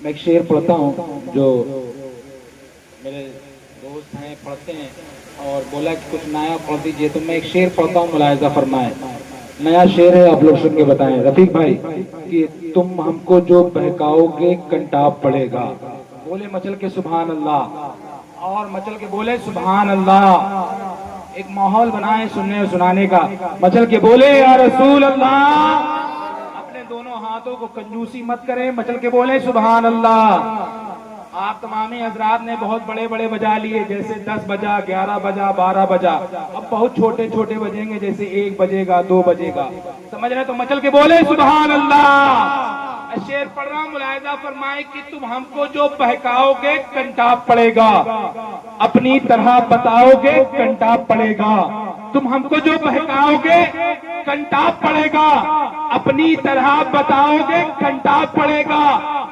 میں ایک شعر پڑھتا ہوں جو میرے دوست ہیں پڑھتے ہیں اور بولا کہ کچھ نیا پڑھ دیجیے، تو میں ایک شعر پڑھتا ہوں، ملاحظہ فرمائیں۔ نیا شعر ہے، آپ لوگ سن کے بتائیں رفیق بھائی کہ تم ہم کو جو بہکاؤ گے کنٹاپ پڑے گا۔ بولے مچل کے سبحان اللہ، اور مچل کے بولے سبحان اللہ۔ ایک ماحول بنائیں سننے اور سنانے کا، مچل کے بولے یا رسول اللہ۔ اپنے دونوں ہاتھوں کو کنجوسی مت کریں، مچل کے بولے سبحان اللہ۔ آپ تمامی حضرات نے بہت بڑے بڑے بجا لیے، جیسے 10 بجا، 11 بجا، 12 بجا، اب بہت چھوٹے چھوٹے بجیں گے، جیسے 1 بجے گا، 2 بجے گا، سمجھ رہے؟ تو مچل کے بولے سبحان اللہ۔ شعر پڑھ رہا ہوں، ملاحظہ فرمائے کہ تم ہم کو جو بہکاؤ گے کنٹاپ پڑے گا، اپنی طرح بتاؤ گے کنٹاپ پڑے گا۔ تم ہم کو جو بہکاؤ گے کنٹاپ پڑے گا، اپنی طرح بتاؤ گے کنٹاپ پڑے گا۔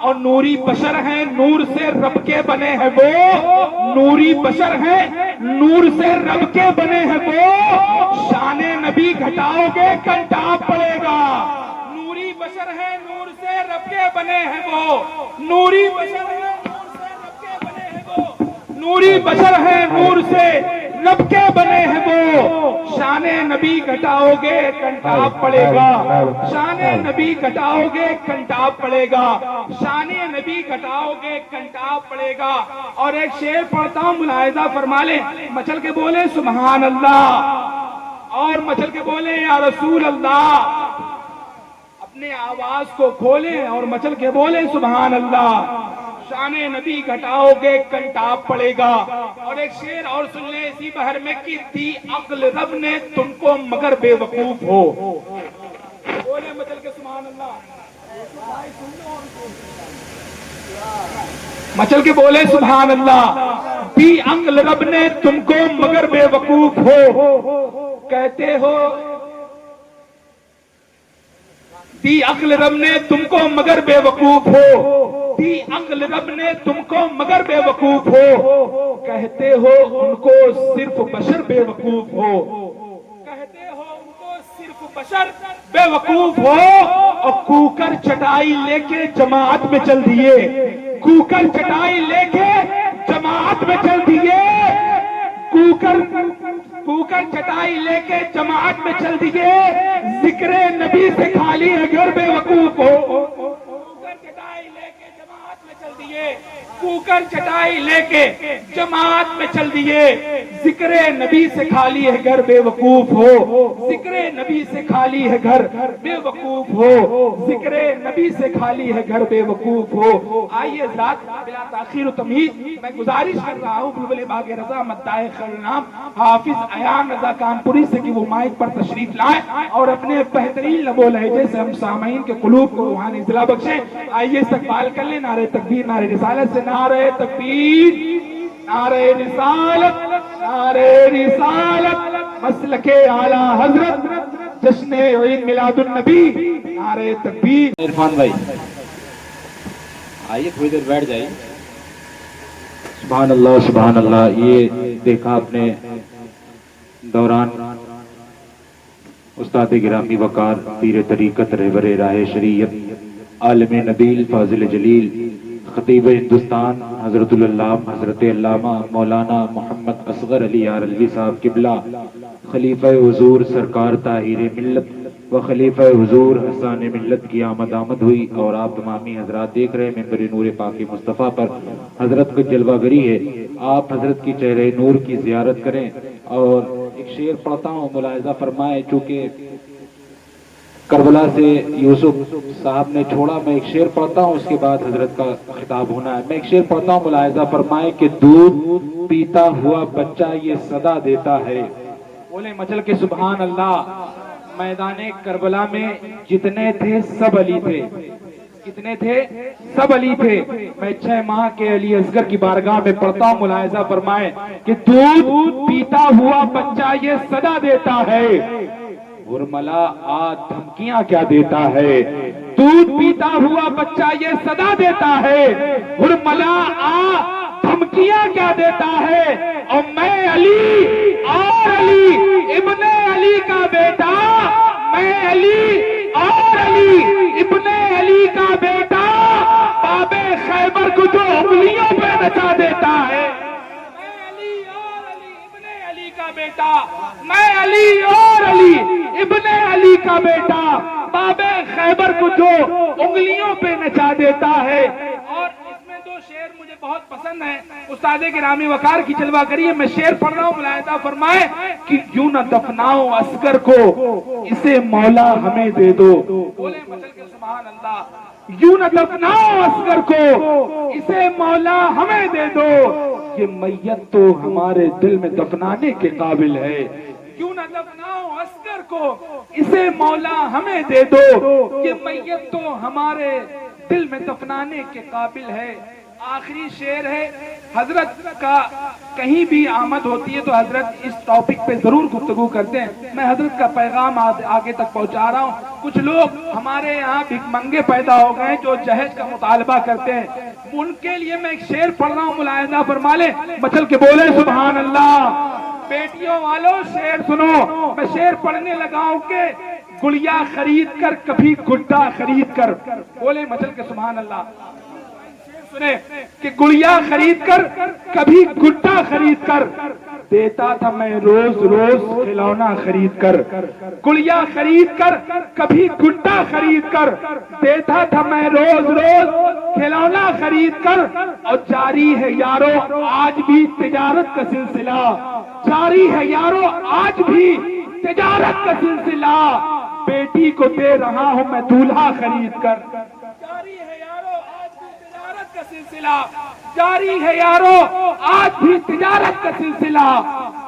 اور نوری بشر ہیں، نور سے رب کے بنے ہیں وہ، نوری بشر ہیں، نور سے رب کے بنے ہیں وہ، شان نبی گھٹاؤ گے کنٹاپ پڑے گا۔ نوری بشر ہیں، نور سے رب کے بنے ہیں وہ، نوری بشر ہیں، نور سے رب کے بنے ہیں وہ، نوری بشر ہیں، نور سے رب کے بنے ہیں وہ، شان نبی گھٹاؤ گے کنٹاپ پڑے گا، شان نبی گھٹاؤ گے کنٹاپ پڑے گا، شان نبی گھٹاؤ گے کنٹاپ پڑے گا۔ اور ایک شعر پڑھتا ہوں، ملاحظہ فرما لیں، مچل کے بولے سبحان اللہ، اور مچل کے بولے یا رسول اللہ۔ اپنے آواز کو کھولیں اور مچل کے بولے سبحان اللہ۔ شان نبی گھٹاؤ گے کنٹاپ پڑے گا۔ اور ایک شعر اور سن لیں اسی بہر میں کہ دی عقل رب نے تم کو مگر بے وقوف ہو۔ بولے مچل کے سبحان اللہ، مچل کے بولے سبحان اللہ۔ دی عقل رب نے تم کو مگر بے وقوف ہو، کہتے ہو دی عقل رب نے تم کو مگر بے وقوف ہو، دی عقل رب نے تم کو مگر بے وقوف ہو، کہتے ہو ان کو صرف بشر بے وقوف ہو، کہتے ہو ان کو صرف بشر بے وقوف ہو، اور کوکر چٹائی لے کے جماعت میں چل دیے، کوکر چٹائی لے کے جماعت میں چل دیے، کوکر چٹائی لے کے جماعت میں چل دیے، ذکر نبی سے خالی ہے گھر بے وقوف ہو، کوکر چٹائی لے کے جماعت میں چل دیے، کوکر چٹائی لے کے جماعت میں چل دیے، ذکر نبی سے خالی ہے گھر بے وقوف ہو، ذکر نبی سے خالی ہے گھر بے وقوف ہو، ذکر نبی سے خالی ہے گھر بے وقوف ہو۔ آئیے ذات بلا تاخیر و تمہید میں گزارش کر رہا ہوں بلبل باغ رضا مداح خرنام حافظ ایان رضا کانپوری سے کہ وہ مائک پر تشریف لائیں اور اپنے بہترین لب و لہجے سے ہم سامعین کے قلوب کو روحانی اضلاع بخشیں۔ آئیے استقبال کر لیں، نعرہ تکبیر، نعرہ رسالت سے، نعرہ تکبیر، نعرہ رسالت، نعرہ رسالت، مسلک اعلیٰ حضرت، جشن عید میلاد النبی، نعرہ تکبیر۔ عرفان بھائی آئیے تھوڑی دیر بیٹھ جائیے۔ سبحان اللہ سبحان اللہ۔ یہ دیکھا آپ نے دوران استاد گرامی وقار، پیر طریقت، رہبر راہ شریعت، عالم نبیل، فاضل جلیل، خطیب ہندوستان حضرت العلام حضرت علامہ مولانا محمد اصغر علی یارلوی صاحب قبلہ، خلیفہ حضور سرکار طاہر ملت و خلیفہ حضور حسان ملت کی آمد ہوئی، اور آپ تمامی حضرات دیکھ رہے ہیں ممبر نور پاک مصطفیٰ پر حضرت کو جلوہ گری ہے۔ آپ حضرت کی چہرہ نور کی زیارت کریں۔ اور ایک شعر پڑھتا ہوں، ملاحظہ فرمائیں، چونکہ کربلا سے یوسف صاحب نے چھوڑا، میں ایک شعر پڑھتا ہوں، اس کے بعد حضرت کا خطاب ہونا ہے۔ میں ایک شعر پڑھتا ہوں، ملاحظہ فرمائیں کہ دودھ پیتا ہوا بچہ یہ صدا دیتا ہے۔ بولے مچل کے سبحان اللہ۔ میدان کربلا میں جتنے تھے سب علی تھے، کتنے تھے؟ سب علی تھے۔ میں 6 ماہ کے علی اصغر کی بارگاہ میں پڑھتا ہوں، ملاحظہ فرمائیں کہ دودھ پیتا ہوا بچہ یہ صدا دیتا ہے، ورملا آ دھمکیاں کیا دیتا ہے، دودھ پیتا ہوا بچہ یہ صدا دیتا ہے، ورملا آ دھمکیاں کیا دیتا ہے، اور میں علی اور علی ابن علی کا بیٹا، میں علی اور علی ابن علی کا بیٹا، باب خیر میں علی اور علی ابن علی کا بیٹا بابے خیبر کو جو انگلیوں پہ نچا دیتا ہے. اور اس میں دو شعر مجھے بہت پسند ہیں. استاد گرامی وقار کی جلوہ کریے. میں شعر پڑھ رہا ہوں. ملائدہ فرمائے کہ یوں نہ دفناؤ اصغر کو اسے مولا ہمیں دے دو. بولے مچل کے سبحان اللہ. یوں نہ دفناؤ اصغر کو اسے مولا ہمیں دے دو. یہ میت تو ہمارے دل میں دفنانے کے قابل ہے. یوں نہ دفناؤ اصغر کو اسے مولا ہمیں دے دو. یہ میت تو ہمارے دل میں دفنانے کے قابل ہے. آخری شعر ہے. حضرت کا کہیں بھی آمد ہوتی ہے تو حضرت اس ٹاپک پہ ضرور گفتگو کرتے ہیں. میں حضرت کا پیغام آگے تک پہنچا رہا ہوں. کچھ لوگ ہمارے یہاں بھک منگے پیدا ہو گئے جو جہیز کا مطالبہ کرتے ہیں. ان کے لیے میں ایک شعر پڑھ رہا ہوں. ملاحظہ فرما لیں. مچل کے بولے سبحان اللہ. بیٹیوں والوں شعر سنو. میں شعر پڑھنے لگا ہوں کہ گڑیا خرید کر کبھی گڈا خرید کر. بولے مچل کے سبحان اللہ. سنے کہ گڑیا خرید کر کبھی گڈا خرید کر دیتا تھا میں روز روز کھلونا خرید کر. گڑیا خرید کر کبھی گڈا خرید کر دیتا تھا میں روز روز کھلونا خرید کر. اور جاری ہے یارو آج بھی تجارت کا سلسلہ. جاری ہے یارو آج بھی تجارت کا سلسلہ. بیٹی کو دے رہا ہوں میں دولہا خرید کر. جاری ہے یارو آج بھی تجارت کا سلسلہ. جاری ہے یارو آج بھی تجارت کا سلسلہ.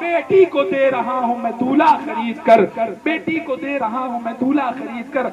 بیٹی کو دے رہا ہوں میں دولہا خرید کر. بیٹی کو دے رہا ہوں میں دولہا خرید کر.